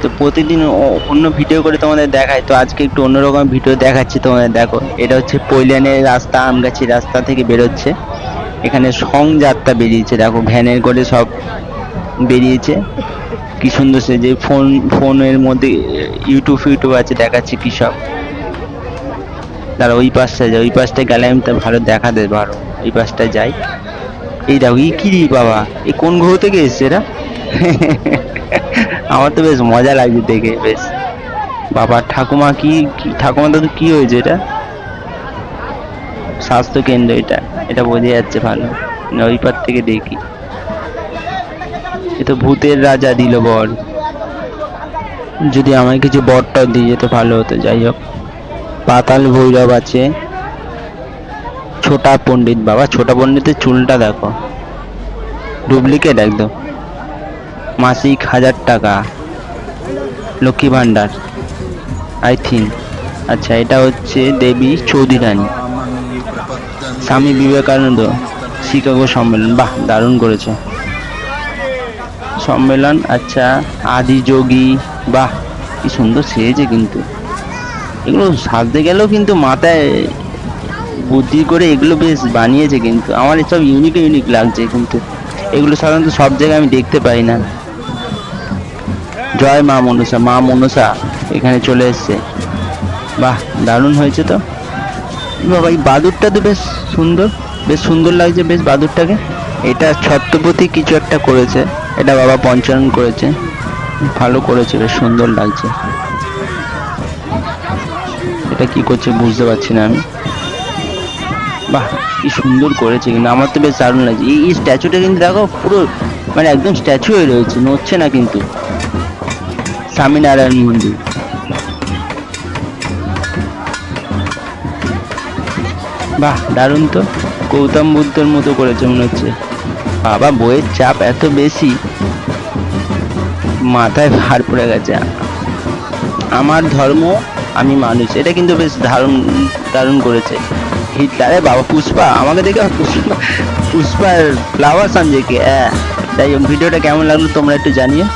তো প্রতিদিন অন্য ভিডিও করে তোমাদের দেখাই, তো আজকে একটু অন্যরকম ভিডিও দেখাচ্ছি তোমাদের। দেখো, এটা হচ্ছে পৈলানের রাস্তা, আমগাছি রাস্তা থেকে বেরোচ্ছে। এখানে সংযাত্রা বেরিয়েছে, দেখো ভ্যানের করে সব বেরিয়েছে। কি সুন্দর সে যে ফোনের মধ্যে ইউটিউব আছে, দেখাচ্ছে কি সব। তারা ওই পাশটায় যায়, ওই পাশটায় গেলে আমি তা ভালো দেখা দেয়, ভালো ওই পাশটায় যাই। এই দেখো, ই কি রে বাবা, এই কোন গ্রহ থেকে এসছে এরা? আমার তো বেশ মজা লাগছে দেখে, বেশ। বাবা ঠাকুমা ঠাকুমা দাদু কি হয়েছে এটা? স্বাস্থ্য কেন্দ্র এটা, এটা বোঝা যাচ্ছে ভালো। না, ওই পার থেকে দেখি। এ তো ভূতের রাজা দিল বর। যদি আমায় কিছু বরটাও দিয়ে যেত ভালো হতো। যাই হোক, পাতাল ভৈরব আছে। ছোটা পণ্ডিত, বাবা ছোটা পণ্ডিতের চুলটা দেখো, ডুপ্লিকেট একদম। মাসিক 1000 টাকা, লক্ষ্মী ভান্ডার আই থিঙ্ক। আচ্ছা, এটা হচ্ছে দেবী চৌধুরী রানী। স্বামী বিবেকানন্দ শিকাগো সম্মেলন, বাহ দারুণ করেছে সম্মেলন। আচ্ছা, আদি যোগী, বাহ কি সুন্দর সেজেছে কিন্তু। এগুলো সাজতে গেলেও কিন্তু মাথায় বুদ্ধি করে এগুলো বেশ বানিয়েছে, কিন্তু আমার এসব ইউনিক ইউনিক লাগছে কিন্তু। এগুলো সাধারণত সব জায়গায় আমি দেখতে পাই না। জয় মা মনসা, মা মনসা এখানে চলে এসছে, বাহ দারুণ হয়েছে তো। বাবা এই বাদুরটা তো বেশ সুন্দর, বেশ সুন্দর লাগছে বেশ বাদুরটাকে। এটা ছত্রপতি কিছু একটা করেছে, এটা বাবা পঞ্চানন করেছে, ভালো করেছে, বেশ সুন্দর লাগছে। এটা কি করছে বুঝতে পারছি না আমি। বাহ কি সুন্দর করেছে কিন্তু, আমার তো বেশ দারুণ লাগছে। এই স্ট্যাচুটা কিন্তু দেখো, পুরো মানে একদম স্ট্যাচু হয়ে রয়েছে, নড়ছে না কিন্তু। স্বামীনারায়ণ মন্দির, বাহ দারুণ তো। গৌতম বুদ্ধর মতো করেছে মনে হচ্ছে। বাবা বইয়ের চাপ এত বেশি, মাথায় ভার পড়ে গেছে। আমার ধর্ম আমি মানুষ, এটা কিন্তু বেশ দারুণ দারুণ করেছে। হিটলারে বাবা পুষ্পা, আমাকে দেখে পুষ্পার ফ্লাওয়ার সামজে কি। যাই হোক, ভিডিওটা কেমন লাগলো তোমরা একটু জানিও।